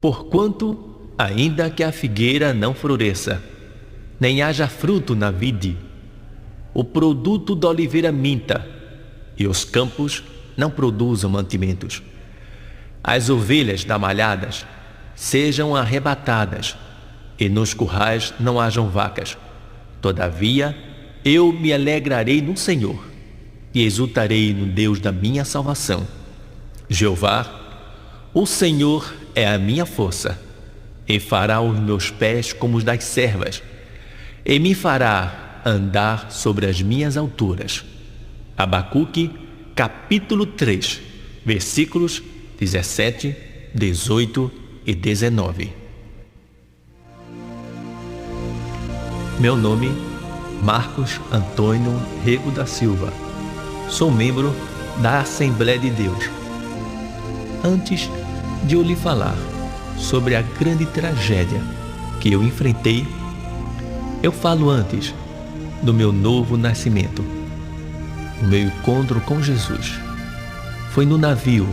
Porquanto, ainda que a figueira não floresça, nem haja fruto na vide, o produto da oliveira minta, e os campos não produzam mantimentos, as ovelhas da malhadas sejam arrebatadas, e nos currais não hajam vacas. Todavia, eu me alegrarei no Senhor, e exultarei no Deus da minha salvação. Jeová, o Senhor é a minha força, e fará os meus pés como os das servas, e me fará andar sobre as minhas alturas. Abacuque, capítulo 3, versículos 17, 18 e 19. Meu nome, Marcos Antônio Rego da Silva. Sou membro da Assembleia de Deus. Antes de eu lhe falar sobre a grande tragédia que eu enfrentei, eu falo antes do meu novo nascimento. O meu encontro com Jesus foi no navio,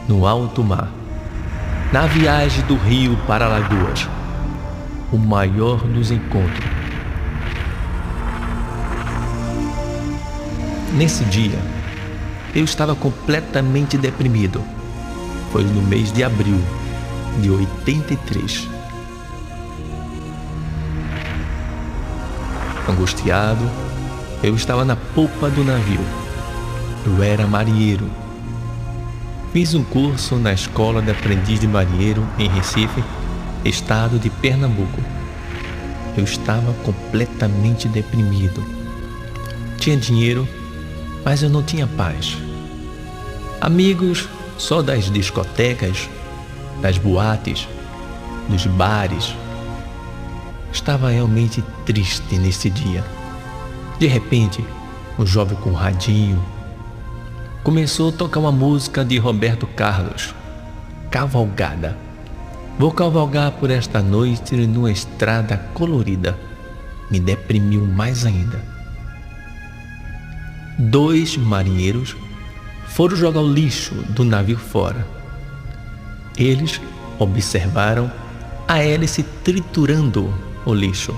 no alto mar, na viagem do Rio para Alagoas, o maior dos encontros. Nesse dia, eu estava completamente deprimido. Foi no mês de abril de 83. Angustiado, eu estava na popa do navio. Eu era marinheiro. Fiz um curso na Escola de Aprendiz de Marinheiro em Recife, estado de Pernambuco. Eu estava completamente deprimido. Tinha dinheiro, mas eu não tinha paz. Amigos só das discotecas, das boates, dos bares. Estava realmente triste nesse dia. De repente, um jovem com um radinho começou a tocar uma música de Roberto Carlos, Cavalgada. Vou cavalgar por esta noite numa estrada colorida. Me deprimiu mais ainda. 2 marinheiros foram jogar o lixo do navio fora. Eles observaram a hélice triturando o lixo.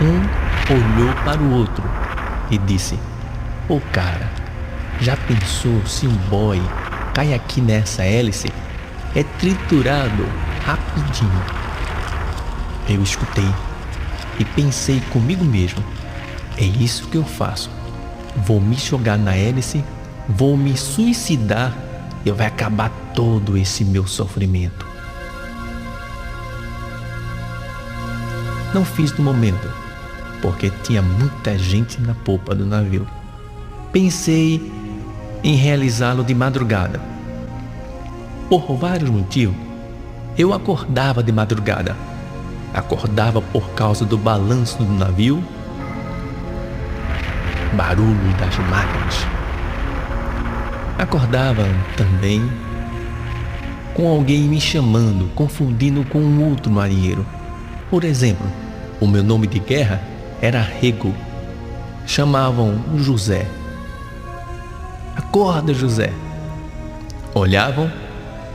Um olhou para o outro e disse: "Ô cara, já pensou se um boy cai aqui nessa hélice? É triturado rapidinho." Eu escutei e pensei comigo mesmo: é isso que eu faço. Vou me jogar na hélice, vou me suicidar e vai acabar todo esse meu sofrimento. Não fiz no momento, porque tinha muita gente na popa do navio. Pensei em realizá-lo de madrugada. Por vários motivos, eu acordava de madrugada. Acordava por causa do balanço do navio, barulho das máquinas. Acordava também com alguém me chamando, confundindo com um outro marinheiro. Por exemplo, o meu nome de guerra era Rego. Chamavam José. "Acorda, José." Olhavam,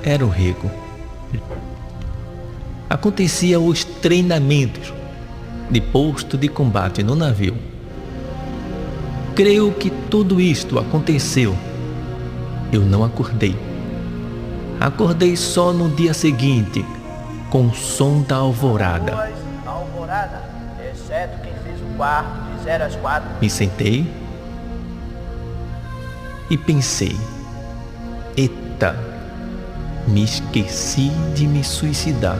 era o Rego. Acontecia os treinamentos de posto de combate no navio. Creio que tudo isto aconteceu. Eu não acordei. Acordei só no dia seguinte, com o som da alvorada. Alvorada, exceto quem fez o quarto de 0 às 4. Me sentei e pensei: eita, me esqueci de me suicidar.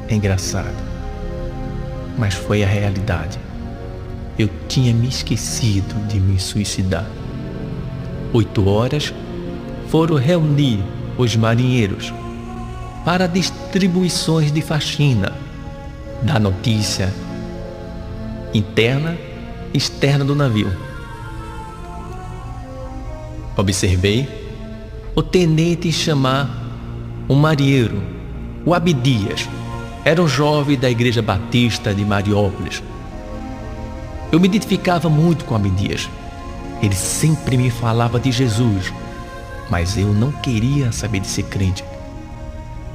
É engraçado, mas foi a realidade. Eu tinha me esquecido de me suicidar. 8 horas foram reunir os marinheiros para distribuições de faxina, da notícia interna e externa do navio. Observei o tenente chamar um marinheiro, o Abdias. Era um jovem da Igreja Batista de Mariópolis. Eu me identificava muito com Abdias. Ele sempre me falava de Jesus, mas eu não queria saber de ser crente.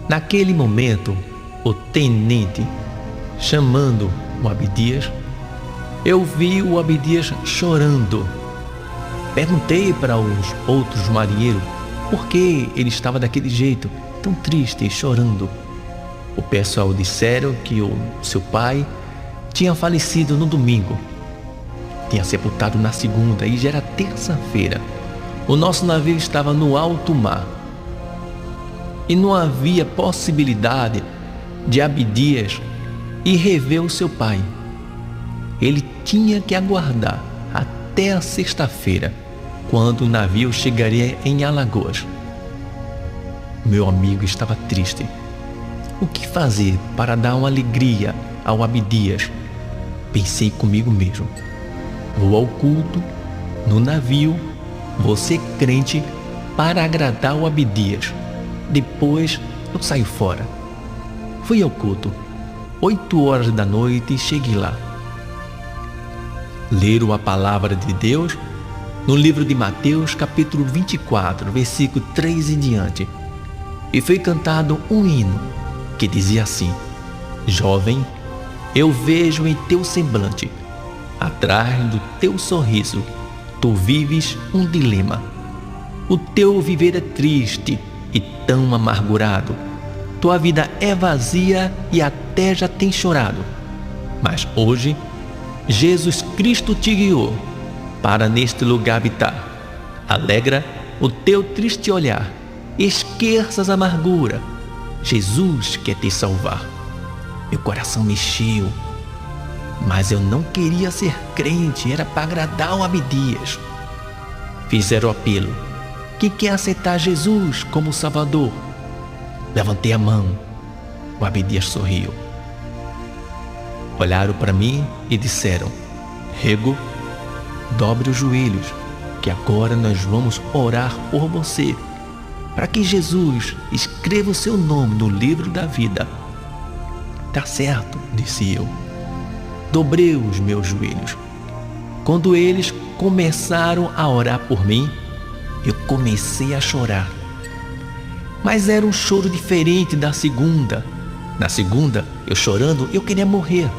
Naquele momento, o tenente chamando o Abdias, eu vi o Abdias chorando. Perguntei para os outros marinheiros por que ele estava daquele jeito, tão triste e chorando. O pessoal disseram que o seu pai tinha falecido no domingo, tinha sepultado na segunda e já era terça-feira. O nosso navio estava no alto mar e não havia possibilidade de Abdias ir rever o seu pai. Ele tinha que aguardar até a sexta-feira, quando o navio chegaria em Alagoas. Meu amigo estava triste. O que fazer para dar uma alegria ao Abdias? Pensei comigo mesmo. Vou ao culto, no navio, vou ser crente para agradar o Abdias. Depois eu saio fora. Fui ao culto, 8 horas da noite, e cheguei lá. Leram a palavra de Deus no livro de Mateus, capítulo 24, versículo 3 em diante. E foi cantado um hino que dizia assim: Jovem, eu vejo em teu semblante, atrás do teu sorriso, tu vives um dilema. O teu viver é triste e tão amargurado. Tua vida é vazia e até já tem chorado. Mas hoje, Jesus Cristo te guiou para neste lugar habitar. Alegra o teu triste olhar, esqueças a amargura. Jesus quer te salvar. Meu coração mexeu, mas eu não queria ser crente, era para agradar o Abdias. Fizeram o apelo: quem quer aceitar Jesus como Salvador? Levantei a mão. O Abdias sorriu. Olharam para mim e disseram: Rego, dobre os joelhos, que agora nós vamos orar por você, para que Jesus escreva o seu nome no livro da vida. Tá certo, disse eu. Dobrei os meus joelhos. Quando eles começaram a orar por mim, eu comecei a chorar. Mas era um choro diferente da segunda. Na segunda, eu chorando, eu queria morrer.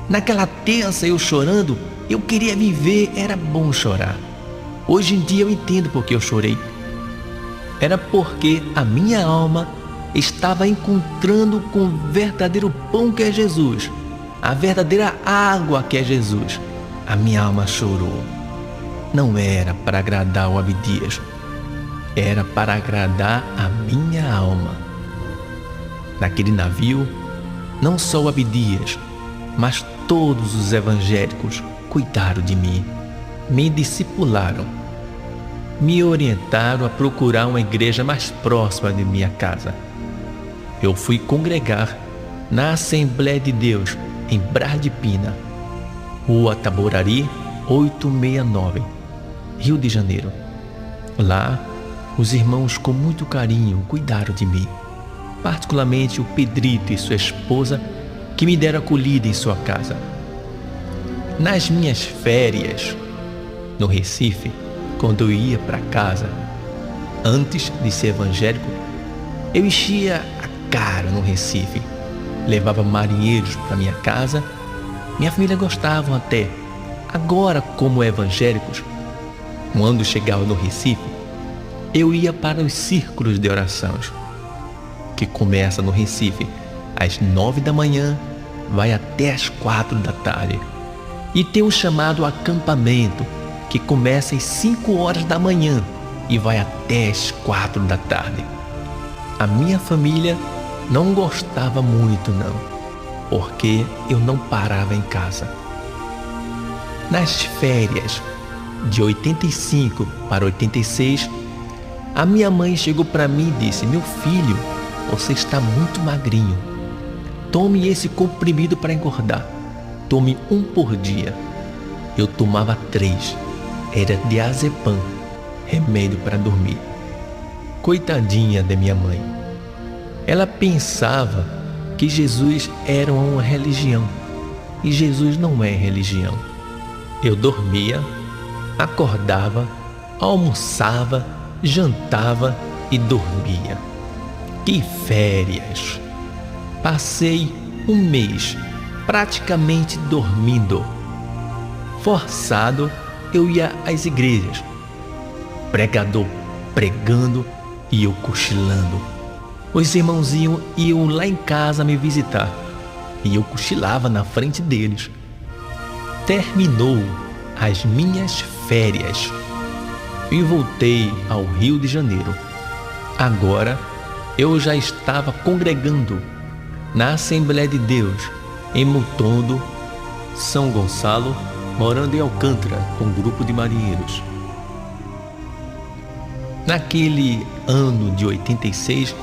Naquela terça, eu chorando, eu queria viver, era bom chorar. Hoje em dia eu entendo por que eu chorei. Era porque a minha alma estava encontrando com o verdadeiro pão que é Jesus, a verdadeira água que é Jesus. A minha alma chorou. Não era para agradar o Abdias, era para agradar a minha alma. Naquele navio, não só o Abdias, mas todos os evangélicos cuidaram de mim, me discipularam, me orientaram a procurar uma igreja mais próxima de minha casa. Eu fui congregar na Assembleia de Deus em Brás de Pina, Rua Taborari 869, Rio de Janeiro. Lá, os irmãos com muito carinho cuidaram de mim, particularmente o Pedrito e sua esposa, que me deram acolhida em sua casa. Nas minhas férias no Recife, quando eu ia para casa, antes de ser evangélico, eu enchia a cara no Recife, levava marinheiros para minha casa. Minha família gostava até. Agora, como evangélicos, quando chegava no Recife, eu ia para os círculos de orações, que começa no Recife às 9 da manhã, vai até às 4 da tarde. E tem o chamado acampamento, que começa às 5 horas da manhã e vai até às 4 da tarde. A minha família não gostava muito não, porque eu não parava em casa. Nas férias de 85 para 86, a minha mãe chegou para mim e disse: meu filho, você está muito magrinho. Tome esse comprimido para engordar. Tome um por dia. Eu tomava 3. Era diazepam, remédio para dormir. Coitadinha da minha mãe. Ela pensava que Jesus era uma religião. E Jesus não é religião. Eu dormia, acordava, almoçava, jantava e dormia. Que férias! Passei um mês praticamente dormindo. Forçado, eu ia às igrejas. Pregador pregando e eu cochilando. Os irmãozinhos iam lá em casa me visitar e eu cochilava na frente deles. Terminou as minhas férias e voltei ao Rio de Janeiro. Agora eu já estava congregando na Assembleia de Deus em Mutondo, São Gonçalo, morando em Alcântara com um grupo de marinheiros. Naquele ano de 86,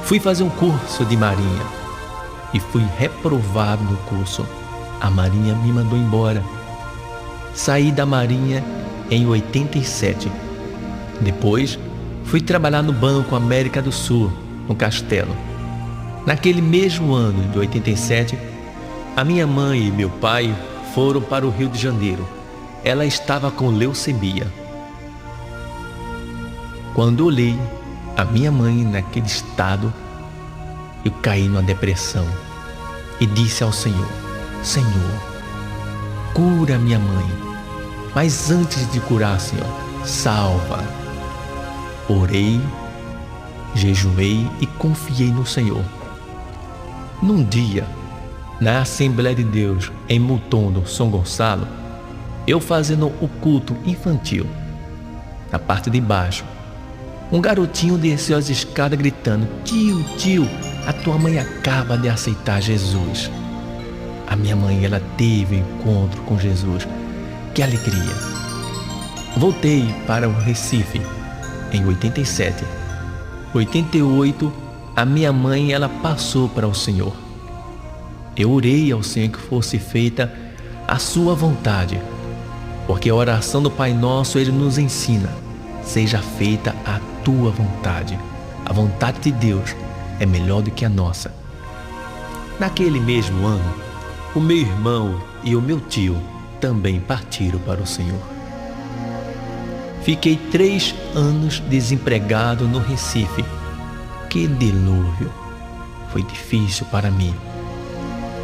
fui fazer um curso de marinha e fui reprovado no curso. A marinha me mandou embora. Saí da marinha em 87. Depois, fui trabalhar no Banco América do Sul, no Castelo. Naquele mesmo ano de 87, a minha mãe e meu pai foram para o Rio de Janeiro. Ela estava com leucemia. Quando olhei a minha mãe naquele estado, eu caí numa depressão e disse ao Senhor: Senhor, cura minha mãe, mas antes de curar, Senhor, salva. Orei, jejuei e confiei no Senhor. Num dia, na Assembleia de Deus, em Mutondo, São Gonçalo, eu fazendo o culto infantil, na parte de baixo, um garotinho desceu as escadas gritando: Tio, tio, a tua mãe acaba de aceitar Jesus. A minha mãe, ela teve um encontro com Jesus. Que alegria! Voltei para o Recife em 87. 88, a minha mãe, ela passou para o Senhor. Eu orei ao Senhor que fosse feita a sua vontade, porque a oração do Pai Nosso, Ele nos ensina: seja feita a tua vontade. A vontade de Deus é melhor do que a nossa. Naquele mesmo ano, o meu irmão e o meu tio também partiram para o Senhor. Fiquei 3 anos desempregado no Recife. Que dilúvio! Foi difícil para mim.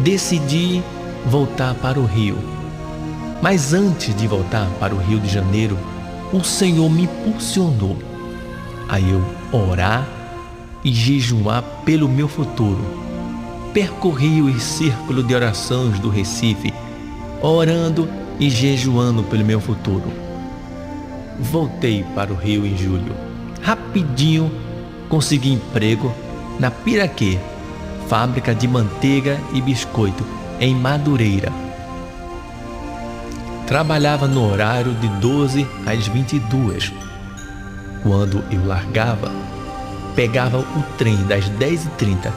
Decidi voltar para o Rio. Mas antes de voltar para o Rio de Janeiro, o Senhor me impulsionou a eu orar e jejuar pelo meu futuro. Percorri os círculos de orações do Recife, orando e jejuando pelo meu futuro. Voltei para o Rio em julho. Rapidinho consegui emprego na Piraquê, fábrica de manteiga e biscoito, em Madureira. Trabalhava no horário de 12 às 22. Quando eu largava, pegava o trem das 10h30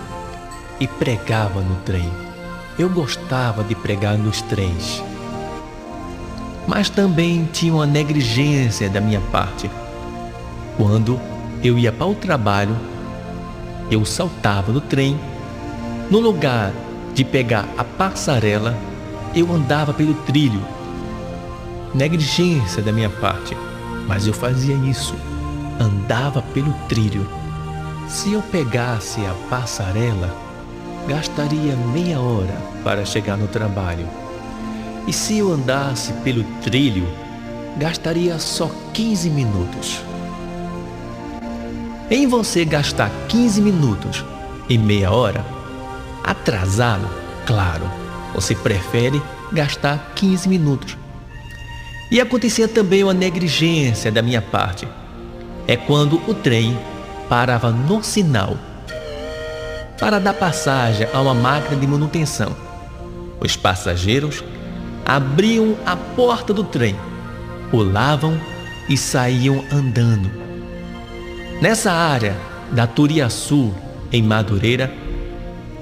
e pregava no trem. Eu gostava de pregar nos trens. Mas também tinha uma negligência da minha parte. Quando eu ia para o trabalho, eu saltava do trem. No lugar de pegar a passarela, eu andava pelo trilho. Negligência da minha parte, mas eu fazia isso. Andava pelo trilho. Se eu pegasse a passarela, gastaria meia hora para chegar no trabalho. E se eu andasse pelo trilho, gastaria só 15 minutos. Em você gastar 15 minutos e meia hora, atrasado, claro, você prefere gastar 15 minutos. E acontecia também uma negligência da minha parte. É quando o trem parava no sinal para dar passagem a uma máquina de manutenção. Os passageiros abriam a porta do trem, pulavam e saíam andando. Nessa área da Turiaçu, em Madureira,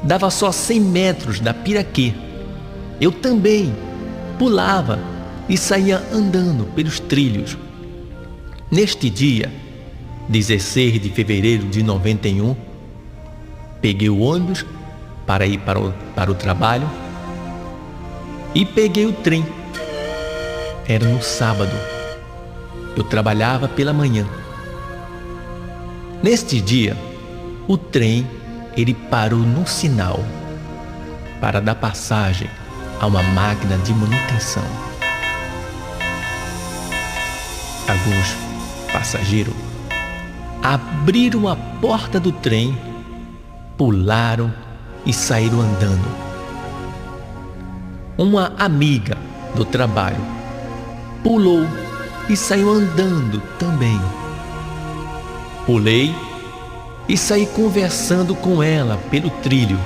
dava só 100 metros da Piraquê. Eu também pulava e saía andando pelos trilhos. Neste dia, 16 de fevereiro de 91, peguei o ônibus para ir para o trabalho e peguei o trem. Era no sábado. Eu trabalhava pela manhã. Neste dia, o trem ele parou no sinal para dar passagem a uma máquina de manutenção. Alguns passageiros abriram a porta do trem, pularam e saíram andando. Uma amiga do trabalho pulou e saiu andando também. Pulei e saí conversando com ela pelo trilho,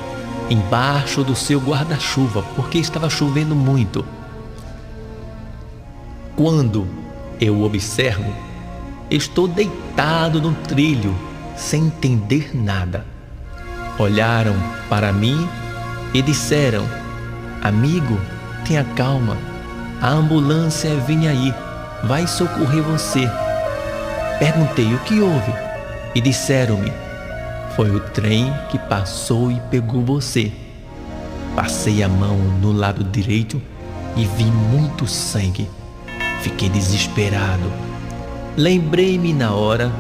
embaixo do seu guarda-chuva, porque estava chovendo muito. Quando eu observo, estou deitado no trilho, sem entender nada. Olharam para mim e disseram: amigo, tenha calma, a ambulância vem aí, vai socorrer você. Perguntei o que houve e disseram-me: foi o trem que passou e pegou você. Passei a mão no lado direito e vi muito sangue. Fiquei desesperado. Lembrei-me na hora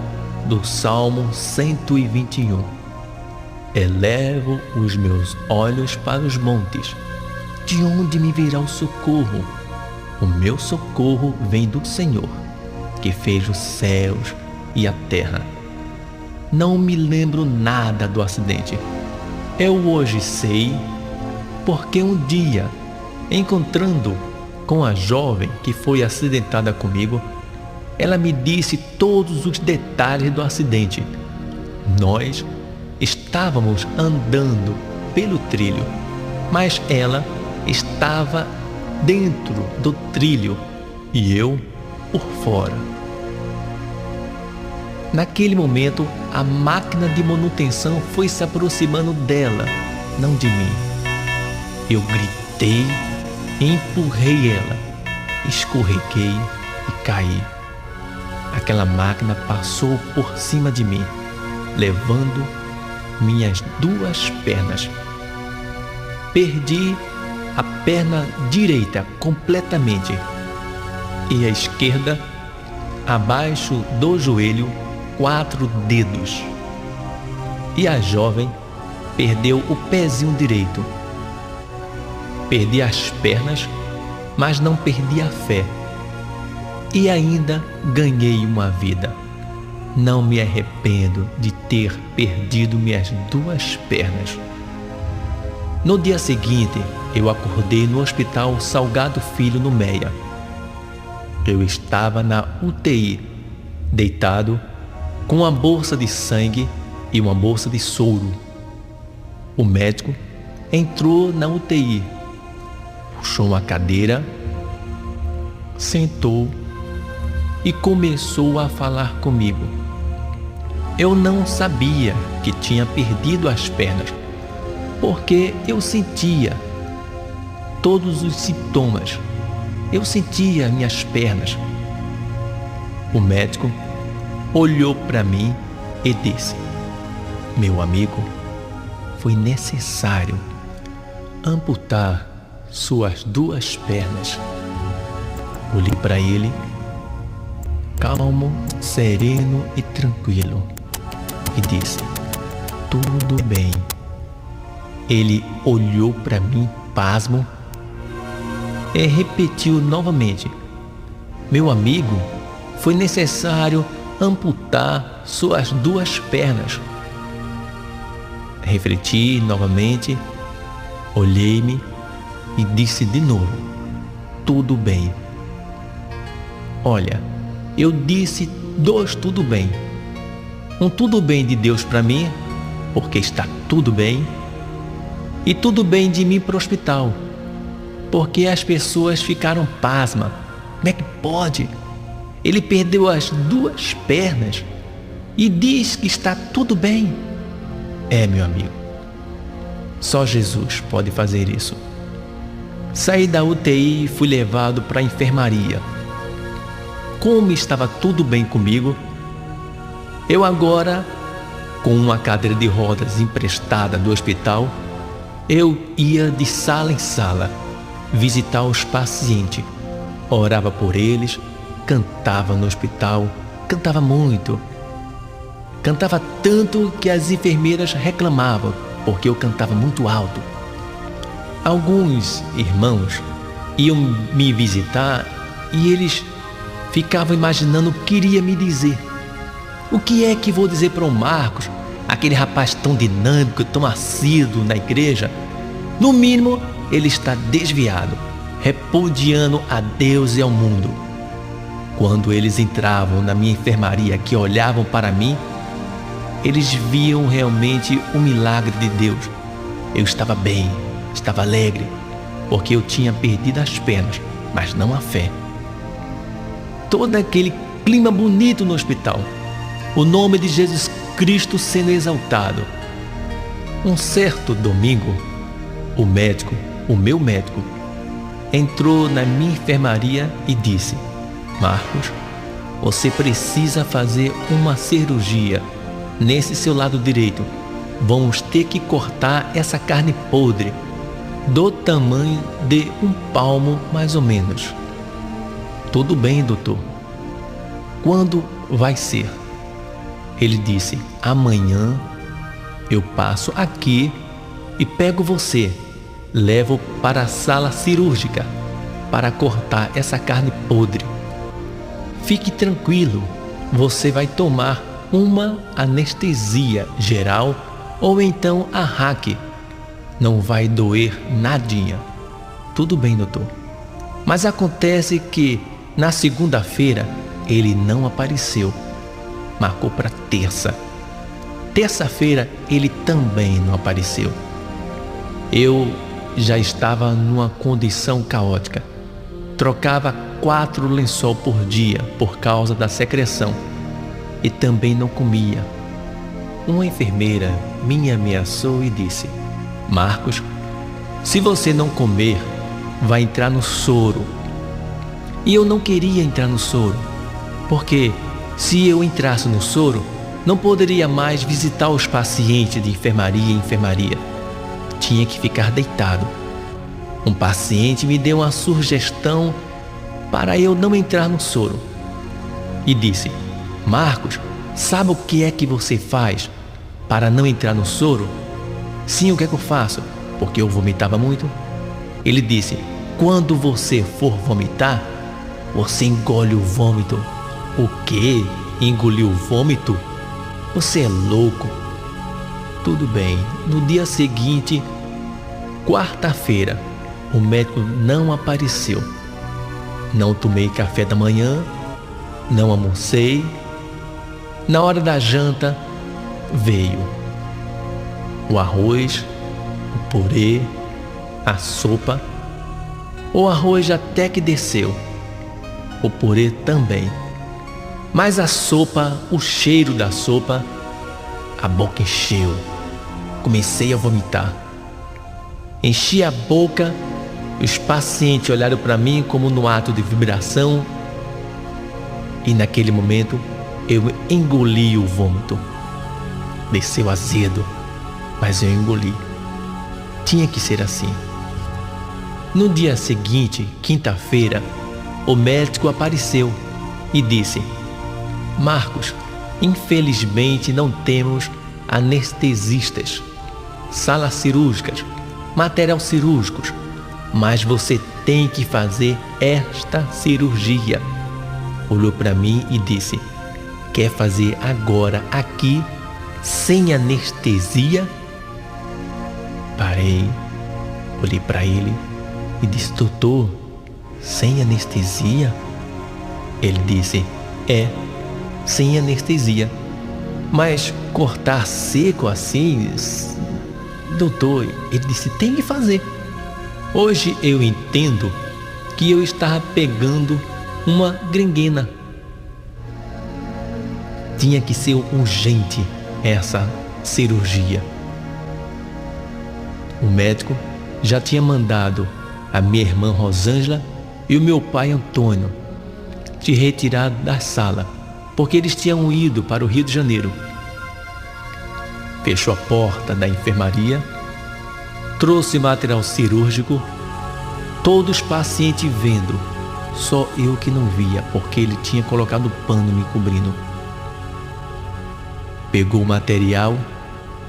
do Salmo 121. Elevo os meus olhos para os montes. De onde me virá o socorro? O meu socorro vem do Senhor, que fez os céus e a terra. Não me lembro nada do acidente. Eu hoje sei porque um dia, encontrando com a jovem que foi acidentada comigo, ela me disse todos os detalhes do acidente. Nós estávamos andando pelo trilho, mas ela estava dentro do trilho e eu por fora. Naquele momento, a máquina de manutenção foi se aproximando dela, não de mim. Eu gritei, empurrei ela, escorreguei e caí. Aquela máquina passou por cima de mim, levando minhas duas pernas. Perdi a perna direita completamente e a esquerda, abaixo do joelho, 4 dedos. E a jovem perdeu o pezinho direito. Perdi as pernas, mas não perdi a fé. E ainda ganhei uma vida. Não me arrependo de ter perdido minhas duas pernas. No dia seguinte, eu acordei no Hospital Salgado Filho, no Meia. Eu estava na UTI, deitado, com uma bolsa de sangue e uma bolsa de soro. O médico entrou na UTI, puxou uma cadeira, sentou e começou a falar comigo. Eu não sabia que tinha perdido as pernas, porque eu sentia todos os sintomas. Eu sentia minhas pernas. O médico olhou para mim e disse: meu amigo, foi necessário amputar suas duas pernas. Olhei para ele, calmo, sereno e tranquilo, e disse: tudo bem. Ele olhou para mim, pasmo, e repetiu novamente: meu amigo, foi necessário amputar suas duas pernas. Refleti novamente, olhei-me e disse de novo: tudo bem. Olha, eu disse 2 tudo bem. Um tudo bem de Deus para mim, porque está tudo bem, e tudo bem de mim para o hospital, porque as pessoas ficaram pasmas. Como é que pode? Ele perdeu as duas pernas e diz que está tudo bem. É, meu amigo, só Jesus pode fazer isso. Saí da UTI e fui levado para a enfermaria. Como estava tudo bem comigo, eu agora, com uma cadeira de rodas emprestada do hospital, eu ia de sala em sala visitar os pacientes, orava por eles, cantava no hospital, cantava muito. Cantava tanto que as enfermeiras reclamavam, porque eu cantava muito alto. Alguns irmãos iam me visitar e eles ficavam imaginando o que iria me dizer. O que é que vou dizer para o Marcos, aquele rapaz tão dinâmico, tão assíduo na igreja? No mínimo, ele está desviado, repudiando a Deus e ao mundo. Quando eles entravam na minha enfermaria, que olhavam para mim, eles viam realmente o milagre de Deus. Eu estava bem, estava alegre, porque eu tinha perdido as pernas, mas não a fé. Todo aquele clima bonito no hospital, o nome de Jesus Cristo sendo exaltado. Um certo domingo, o meu médico, entrou na minha enfermaria e disse: Marcos, você precisa fazer uma cirurgia nesse seu lado direito. Vamos ter que cortar essa carne podre, do tamanho de um palmo mais ou menos. Tudo bem, doutor. Quando vai ser? Ele disse: amanhã eu passo aqui e pego você, levo para a sala cirúrgica para cortar essa carne podre. Fique tranquilo, você vai tomar uma anestesia geral ou então a hack. Não vai doer nadinha. Tudo bem, doutor. Mas acontece que na segunda-feira ele não apareceu. Marcou para terça. Terça-feira ele também não apareceu. Eu já estava numa condição caótica. Trocava 4 lençol por dia por causa da secreção. E também não comia. Uma enfermeira me ameaçou e disse: Marcos, se você não comer, vai entrar no soro. E eu não queria entrar no soro, porque se eu entrasse no soro, não poderia mais visitar os pacientes de enfermaria em enfermaria. Tinha que ficar deitado. Um paciente me deu uma sugestão para eu não entrar no soro. E disse: Marcos, sabe o que é que você faz para não entrar no soro? Sim, o que é que eu faço? Porque eu vomitava muito. Ele disse: quando você for vomitar, você engole o vômito. O quê? Engolir o vômito? Você é louco. Tudo bem. No dia seguinte, quarta-feira, o médico não apareceu. Não tomei café da manhã, não almocei. Na hora da janta, veio o arroz, o purê, a sopa. O arroz até que desceu, o purê também. Mas a sopa, o cheiro da sopa, a boca encheu. Comecei a vomitar. Enchi a boca, os pacientes olharam para mim como no ato de vibração. E naquele momento, eu engoli o vômito. Desceu azedo, mas eu engoli. Tinha que ser assim. No dia seguinte, quinta-feira, o médico apareceu e disse: Marcos, infelizmente não temos anestesistas, salas cirúrgicas, material cirúrgicos, mas você tem que fazer esta cirurgia. Olhou para mim e disse: quer fazer agora aqui, sem anestesia? Parei, olhei para ele e disse: doutor, sem anestesia? Ele disse: sem anestesia. Mas cortar seco assim, doutor, ele disse: tem que fazer. Hoje eu entendo que eu estava pegando uma gangrena. Tinha que ser urgente essa cirurgia. O médico já tinha mandado a minha irmã Rosângela e o meu pai Antônio te retirar da sala, porque eles tinham ido para o Rio de Janeiro. Fechou a porta da enfermaria, trouxe material cirúrgico, todos os pacientes vendo, Só eu que não via, porque ele tinha colocado o pano me cobrindo. Pegou o material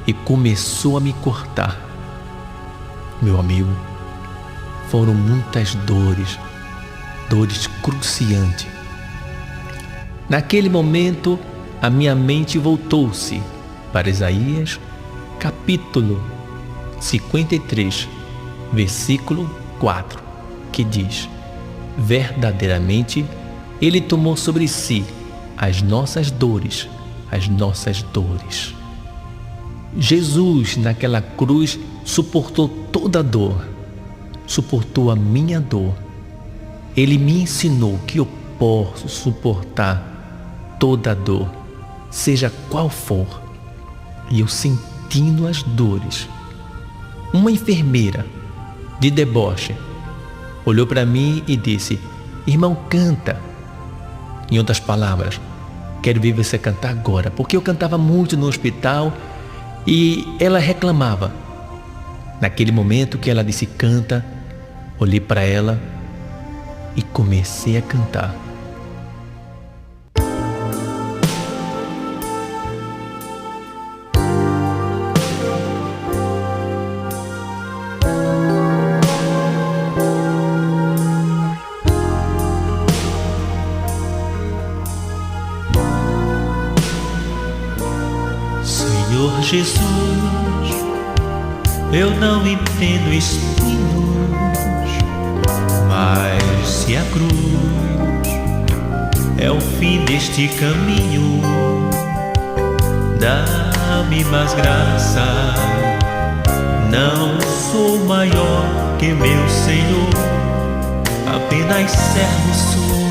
e começou a me cortar. Meu amigo, foram muitas dores cruciantes. Naquele momento, a minha mente voltou-se para Isaías, capítulo 53, versículo 4, que diz: verdadeiramente, Ele tomou sobre si as nossas dores. Jesus, naquela cruz, suportou toda a dor, suportou a minha dor. Ele me ensinou que eu posso suportar toda a dor, seja qual for. E eu sentindo as dores. Uma enfermeira de deboche olhou para mim e disse: irmão, canta. Em outras palavras, quero ver você cantar agora, porque eu cantava muito no hospital e ela reclamava. Naquele momento que ela disse canta, olhei para ela e comecei a cantar. Senhor Jesus, eu não entendo espinhos, mas se a cruz é o fim deste caminho, dá-me mais graça. Não sou maior que meu Senhor, apenas servo sou,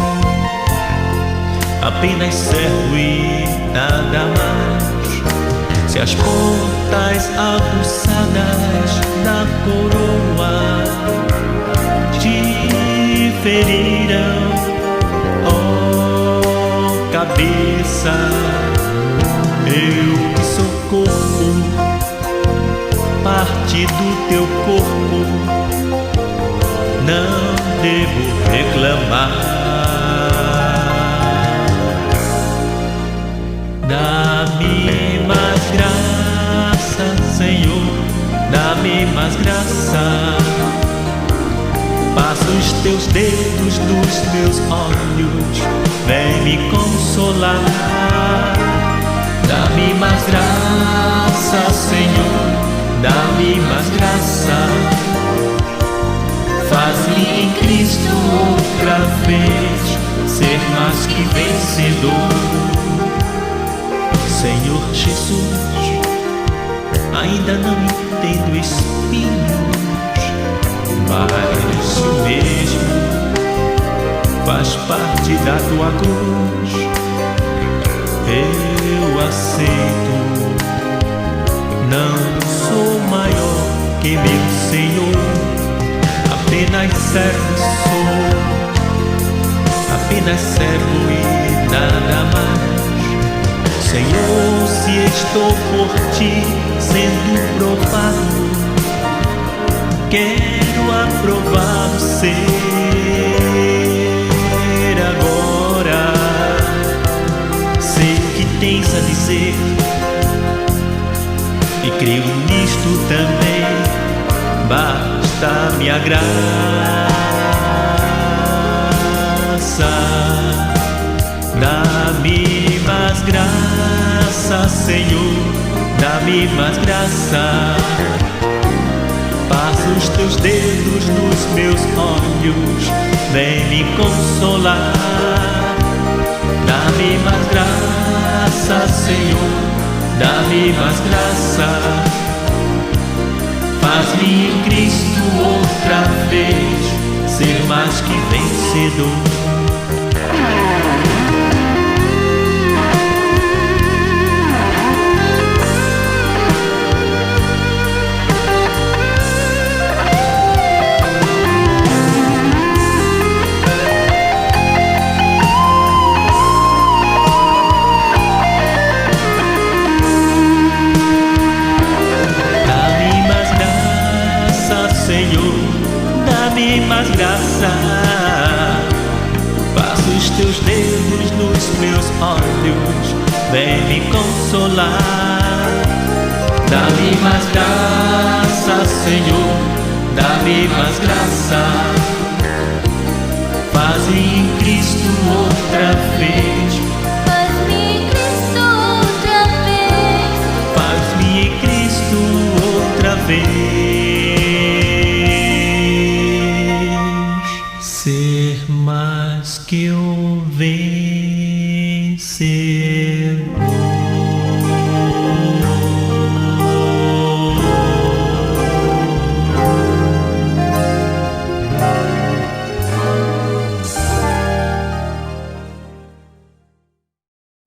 apenas servo e nada mais. Se as pontas aguçadas da coroa te feriram, ó cabeça, eu que sou corpo, parte do teu corpo, não devo reclamar. Dá-me mais graça, Senhor, dá-me mais graça. Passa os teus dedos nos meus olhos, vem me consolar. Dá-me mais graça, Senhor, dá-me mais graça. Faz-me em Cristo outra vez ser mais que vencedor. Senhor Jesus, ainda não entendo espinhos, mas o mesmo faz parte da tua cruz. Eu aceito, não sou maior que meu Senhor, apenas servo sou, apenas servo e nada mais. Senhor, se estou por ti sendo provado, quero aprovado ser agora. Sei que tens a dizer e creio nisto também, basta minha graça. Dá-me mais graça, Senhor, dá-me mais graça. Passa os teus dedos nos meus olhos, vem me consolar. Dá-me mais graça, Senhor, dá-me mais graça. Faz-me em Cristo outra vez ser mais que vencedor. Senhor, dá-me mais graça. olhos, vem me consolar. Dá-me mais graça, Senhor, dá-me mais graça. Faz-me em Cristo outra vez. Faz-me em Cristo outra vez. Faz-me em Cristo outra vez. Ser mais que um vencedor.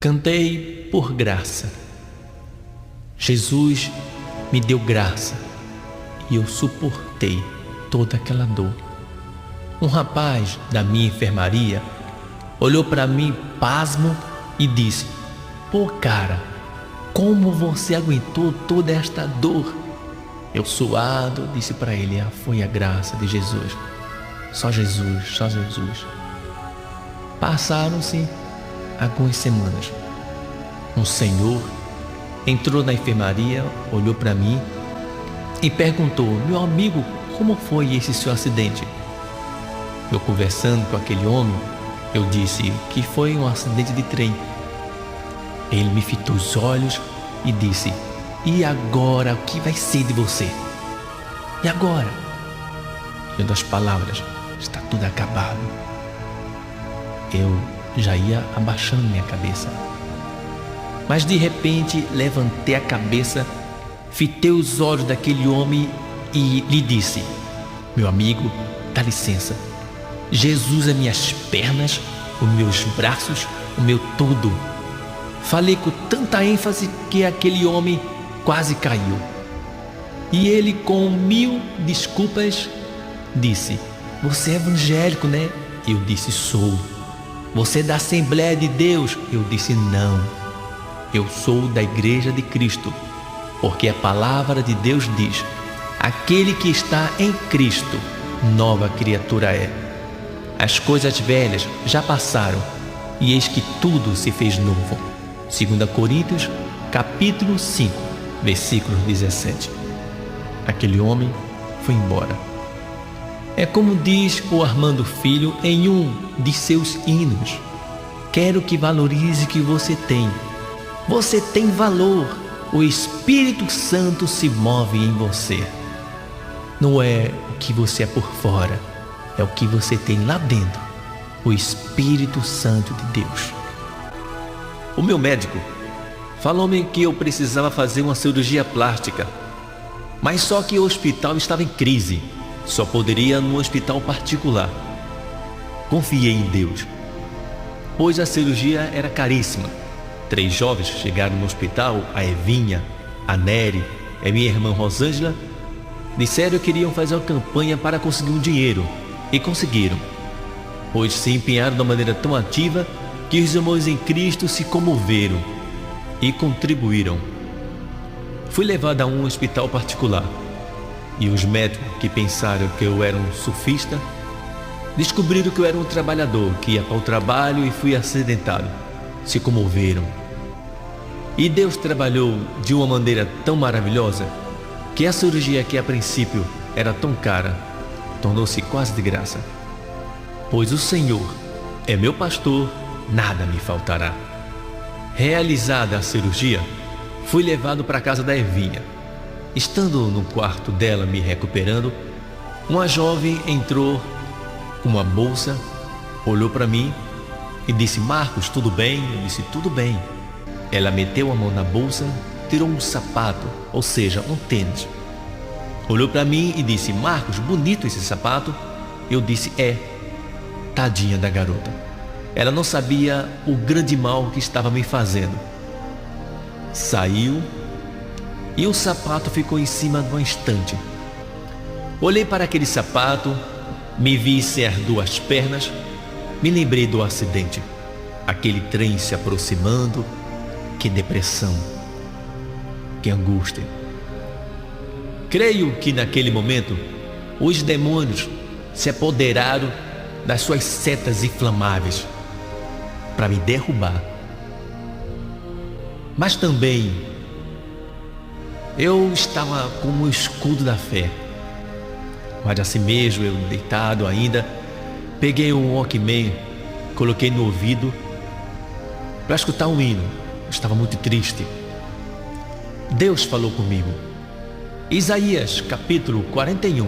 Cantei por graça. Jesus me deu graça e eu suportei toda aquela dor. Um rapaz da minha enfermaria olhou para mim pasmo e disse: "Pô, cara, como você aguentou toda esta dor?" Eu, suado, disse para ele: "Foi a graça de Jesus. Só Jesus, só Jesus." Passaram-se algumas semanas. Um senhor entrou na enfermaria, olhou para mim e perguntou: "Meu amigo, como foi esse seu acidente?" Eu, conversando com aquele homem, eu disse que foi um acidente de trem. Ele me fitou os olhos e disse: "E agora, o que vai ser de você? E agora?" E das palavras: "Está tudo acabado." Eu já ia abaixando minha cabeça. Mas de repente levantei a cabeça, fitei os olhos daquele homem e lhe disse: "Meu amigo, dá licença. Jesus é minhas pernas, os meus braços, o meu tudo." Falei com tanta ênfase que aquele homem quase caiu. E ele, com 1000 desculpas, disse: "Você é evangélico, né?" Eu disse: "Sou." "Você é da Assembleia de Deus?" Eu disse: "Não. Eu sou da Igreja de Cristo, porque a palavra de Deus diz: aquele que está em Cristo, nova criatura é. As coisas velhas já passaram, e eis que tudo se fez novo." 2 Coríntios, capítulo 5, versículo 17. Aquele homem foi embora. É como diz o Armando Filho em um de seus hinos: "Quero que valorize o que você tem. Você tem valor. O Espírito Santo se move em você. Não é o que você é por fora, é o que você tem lá dentro. O Espírito Santo de Deus." O meu médico falou-me que eu precisava fazer uma cirurgia plástica, mas só que o hospital estava em crise. Só poderia no hospital particular. Confiei em Deus, pois a cirurgia era caríssima. 3 jovens chegaram no hospital: a Evinha, a Nery e minha irmã Rosângela. Disseram que queriam fazer uma campanha para conseguir um dinheiro, e conseguiram, pois se empenharam de uma maneira tão ativa que os irmãos em Cristo se comoveram e contribuíram. Fui levado a um hospital particular, e os médicos, que pensaram que eu era um sufista, descobriram que eu era um trabalhador que ia para o trabalho e fui acidentado. Se comoveram. E Deus trabalhou de uma maneira tão maravilhosa que a cirurgia, que a princípio era tão cara, tornou-se quase de graça. Pois o Senhor é meu pastor, nada me faltará. Realizada a cirurgia, fui levado para a casa da Evinha. Estando no quarto dela me recuperando, uma jovem entrou com uma bolsa, olhou para mim e disse: "Marcos, tudo bem?" Eu disse: "Tudo bem." Ela meteu a mão na bolsa, tirou um sapato, ou seja, um tênis. Olhou para mim e disse: "Marcos, bonito esse sapato." Eu disse: "É." Tadinha da garota. Ela não sabia o grande mal que estava me fazendo. Saiu e o sapato ficou em cima de uma estante. Olhei para aquele sapato, me vi sem as 2 pernas, me lembrei do acidente. Aquele trem se aproximando. Que depressão, que angústia. Creio que naquele momento os demônios se apoderaram das suas setas inflamáveis para me derrubar. Mas também eu estava como o escudo da fé. Mas assim mesmo, eu deitado ainda, peguei um Walkman, coloquei no ouvido para escutar um hino. Eu estava muito triste. Deus falou comigo. Isaías capítulo 41,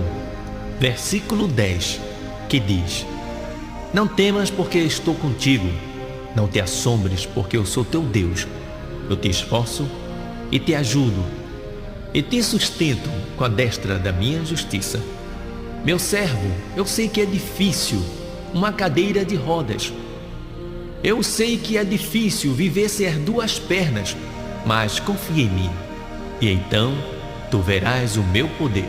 versículo 10, que diz: Não temas, porque estou contigo. Não te assombres, porque eu sou teu Deus. Eu te esforço e te ajudo, e te sustento com a destra da minha justiça. Meu servo, eu sei que é difícil uma cadeira de rodas. Eu sei que é difícil viver sem as duas pernas, mas confia em mim, e então tu verás o meu poder.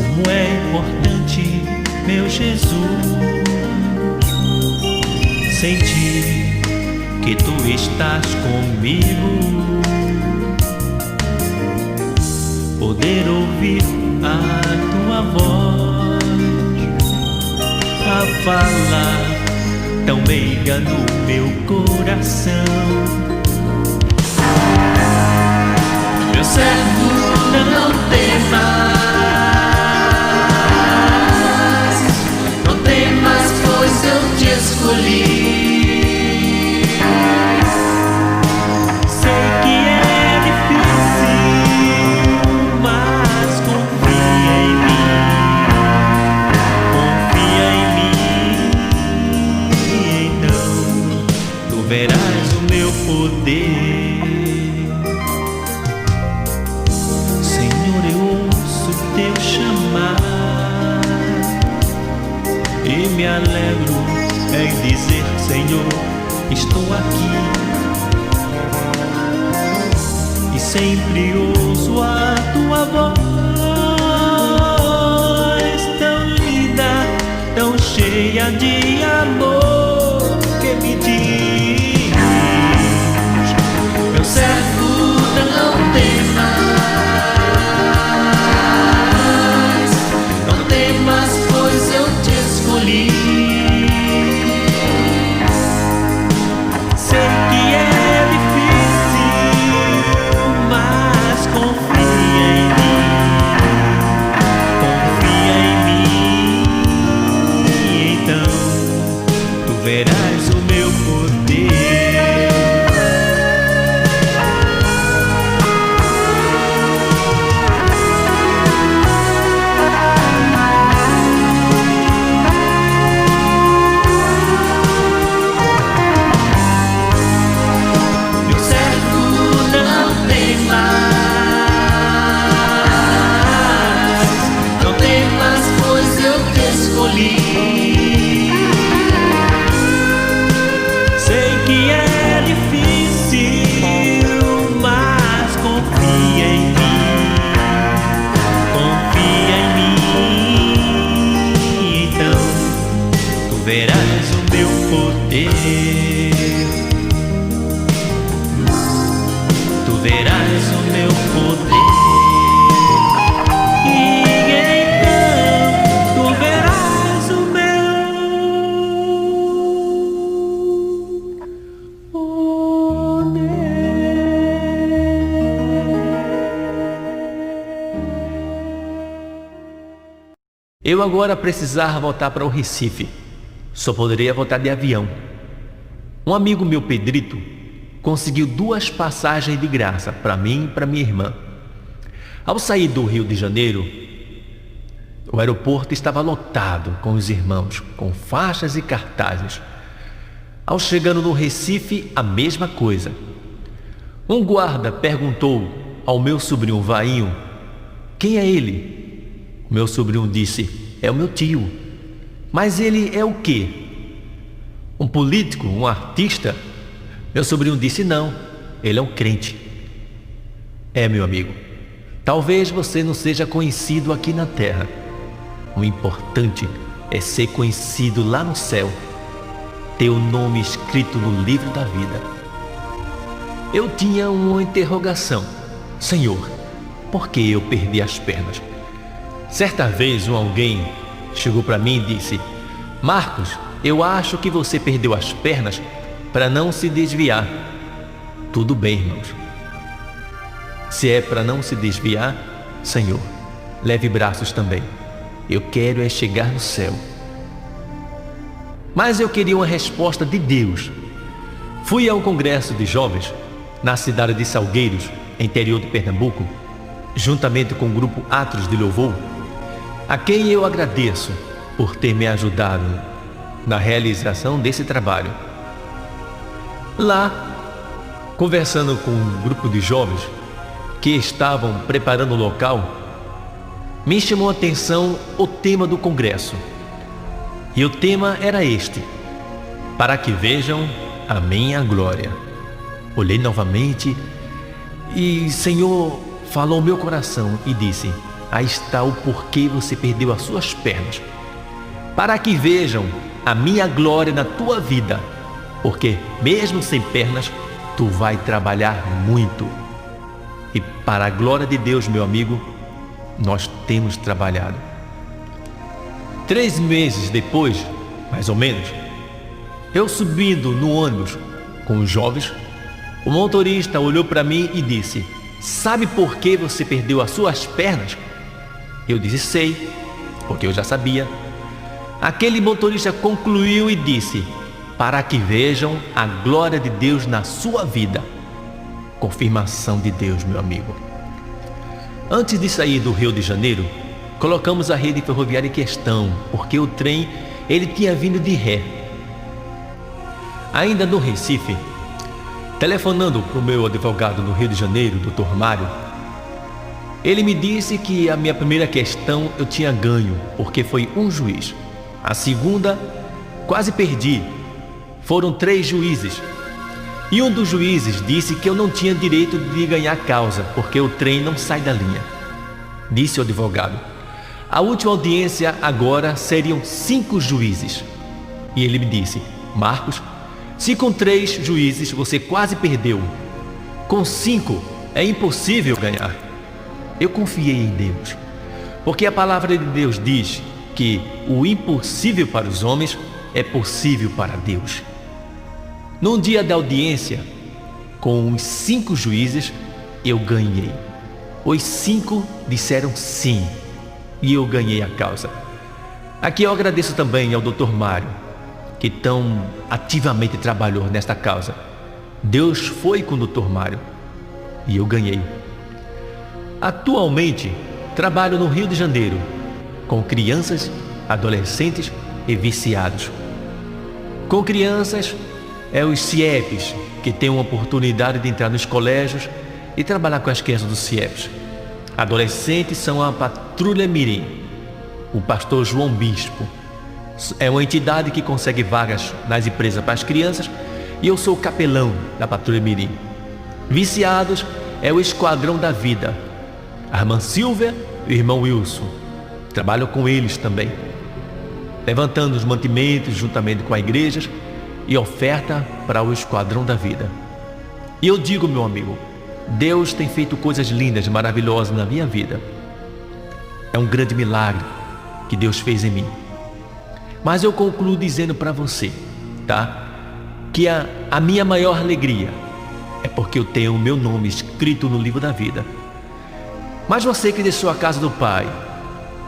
Como é importante, meu Jesus, sentir que tu estás comigo, poder ouvir a tua voz a falar tão meiga no meu coração. Meu servo, não temas. Pois eu te escolhi. Sei que é difícil, mas confia em mim. Confia em mim, e então tu verás o meu poder. Senhor, eu ouço teu chamar e me alegro em dizer: Senhor, estou aqui. E sempre ouço a tua voz tão linda, tão cheia de amor, que me diz: meu servo, não temas. Não temas, pois eu te escolhi. Sei que é difícil, mas confia em mim. Confia em mim, e então tu verás o meu poder. Sei que é difícil, mas confia em mim. Confia em mim, então tu verás o meu poder. Tu verás o meu poder. Eu agora precisava voltar para o Recife. Só poderia voltar de avião. Um amigo meu, Pedrito, conseguiu 2 passagens de graça para mim e para minha irmã. Ao sair do Rio de Janeiro, o aeroporto estava lotado com os irmãos, com faixas e cartazes. Ao chegando no Recife, a mesma coisa. Um guarda perguntou ao meu sobrinho Vainho: quem é ele? O meu sobrinho disse: é o meu tio. Mas ele é o quê? O Um político, um artista? Meu sobrinho disse não, ele é um crente. Meu amigo, talvez você não seja conhecido aqui na terra. O importante é ser conhecido lá no céu, ter o nome escrito no livro da vida. Eu tinha uma interrogação. Senhor, por que eu perdi as pernas? Certa vez alguém chegou para mim e disse: Marcos, eu acho que você perdeu as pernas para não se desviar. Tudo bem, irmãos. Se é para não se desviar, Senhor, leve braços também. Eu quero é chegar no céu. Mas eu queria uma resposta de Deus. Fui a um congresso de jovens na cidade de Salgueiros, interior de Pernambuco, juntamente com o grupo Atos de Louvor, a quem eu agradeço por ter me ajudado na realização desse trabalho. Lá, conversando com um grupo de jovens que estavam preparando o local, me chamou a atenção o tema do congresso. E o tema era este: para que vejam a minha glória. Olhei novamente e Senhor falou ao meu coração e disse: aí está o porquê você perdeu as suas pernas. Para que vejam a minha glória na tua vida, porque mesmo sem pernas, tu vai trabalhar muito. E para a glória de Deus, meu amigo, nós temos trabalhado. 3 meses depois, mais ou menos, eu subindo no ônibus com os jovens, o motorista olhou para mim e disse: sabe por que você perdeu as suas pernas? Eu disse: sei, porque eu já sabia. Aquele motorista concluiu e disse: para que vejam a glória de Deus na sua vida. Confirmação de Deus, meu amigo. Antes de sair do Rio de Janeiro, colocamos a rede ferroviária em questão, porque o trem ele tinha vindo de ré. Ainda no Recife, telefonando para o meu advogado no Rio de Janeiro, Dr. Mário, ele me disse que a minha primeira questão eu tinha ganho, porque foi um juiz. A segunda, quase perdi. Foram 3 juízes. E um dos juízes disse que eu não tinha direito de ganhar a causa, porque o trem não sai da linha. Disse o advogado: a última audiência agora seriam 5 juízes. E ele me disse: Marcos, se com 3 juízes você quase perdeu, com 5 é impossível ganhar. Eu confiei em Deus, porque a palavra de Deus diz que o impossível para os homens é possível para Deus. Num dia da audiência, com os 5 juízes, eu ganhei. Os 5 disseram sim, e eu ganhei a causa. Aqui eu agradeço também ao Dr. Mário, que tão ativamente trabalhou nesta causa. Deus foi com o Dr. Mário, e eu ganhei. Atualmente, trabalho no Rio de Janeiro, com crianças, adolescentes e viciados. Com crianças, os CIEPs, que têm uma oportunidade de entrar nos colégios e trabalhar com as crianças dos CIEPs. Adolescentes são a Patrulha Mirim. O pastor João Bispo é uma entidade que consegue vagas nas empresas para as crianças, e eu sou o capelão da Patrulha Mirim. Viciados é o Esquadrão da Vida. A irmã Silvia e o irmão Wilson. Trabalho com eles também, levantando os mantimentos juntamente com as igrejas e oferta para o Esquadrão da Vida. E eu digo, meu amigo, Deus tem feito coisas lindas, maravilhosas na minha vida. É um grande milagre que Deus fez em mim. Mas eu concluo dizendo para você, tá? Que a minha maior alegria é porque eu tenho o meu nome escrito no livro da vida. Mas você que deixou a casa do Pai,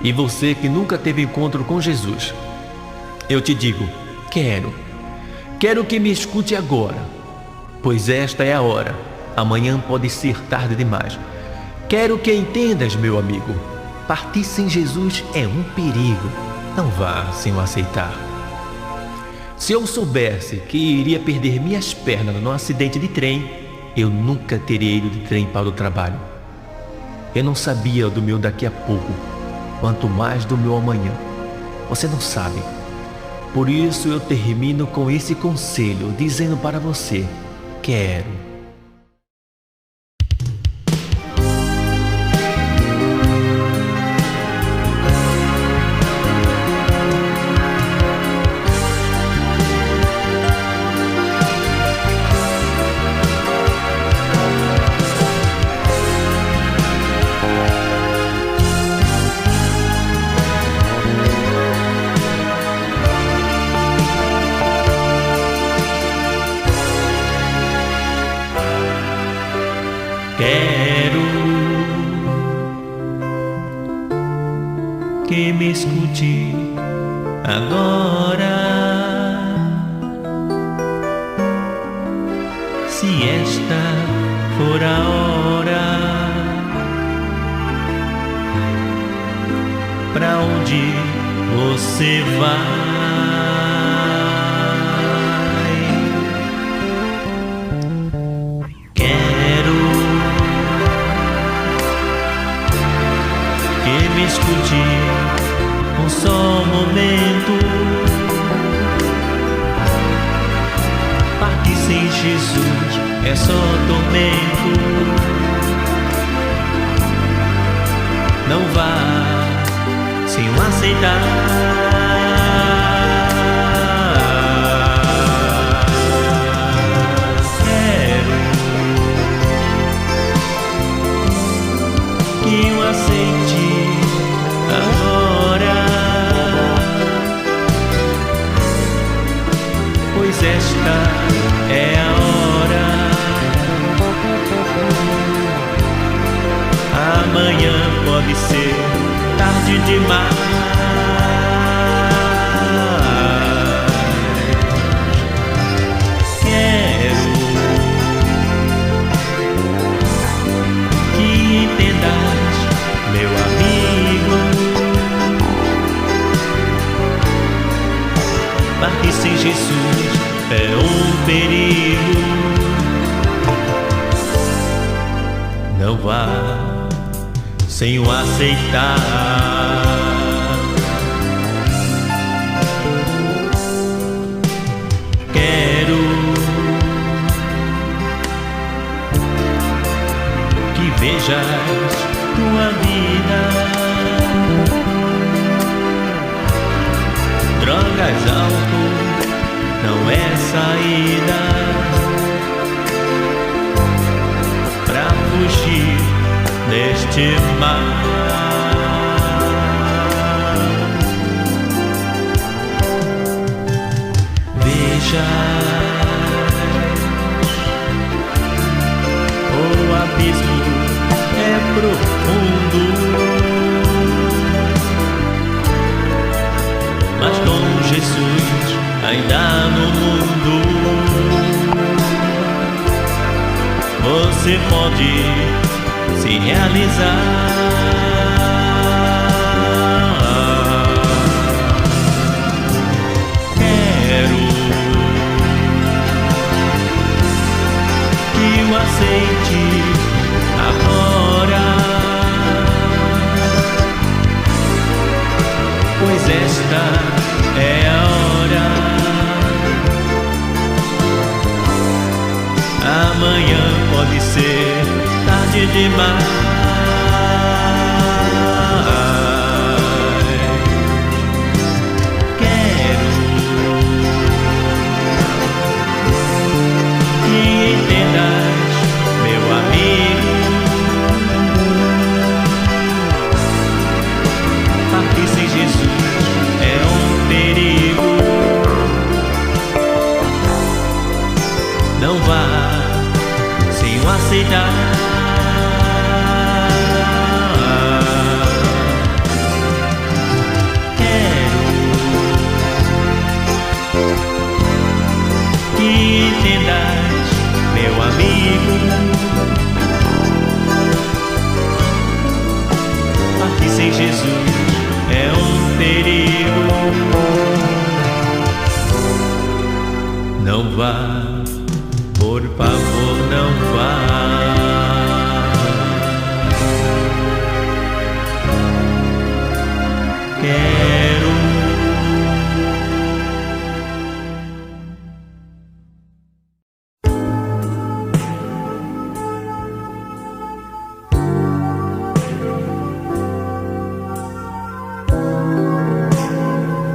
e você que nunca teve encontro com Jesus, eu te digo: quero que me escute agora, pois esta é a hora. Amanhã pode ser tarde demais. Quero que entendas, meu amigo, partir sem Jesus é um perigo. Não vá sem o aceitar. Se eu soubesse que iria perder minhas pernas num acidente de trem, eu nunca teria ido de trem para o trabalho. Eu não sabia do meu daqui a pouco, quanto mais do meu amanhã. Você não sabe. Por isso eu termino com esse conselho, dizendo para você: quero. Quero que me escute agora. Se esta for a hora, pra onde você vai? Me escute um só momento. Partir sem Jesus é só tormento. Não vá sem o aceitar. Quero que o aceite agora, pois esta é a hora. Amanhã pode ser tarde demais. Quero que entendas, meu amigo. Partir sem Jesus é um perigo. Não vá sem o aceitar. Quero que vejas tua vida. Drogas, álcool não é saída pra fugir deste mal. Veja o abismo é profundo, mas com Jesus ainda no mundo você pode se realizar. Quero que o aceite agora, pois esta é a hora. Amanhã pode ser tarde demais. Quero que entendas, meu amigo. Partir sem Jesus é um perigo. Não vá sem o aceitar. Quero que entendas, meu amigo. Partir sem Jesus é um perigo. Não vá, por favor, não vá. Quero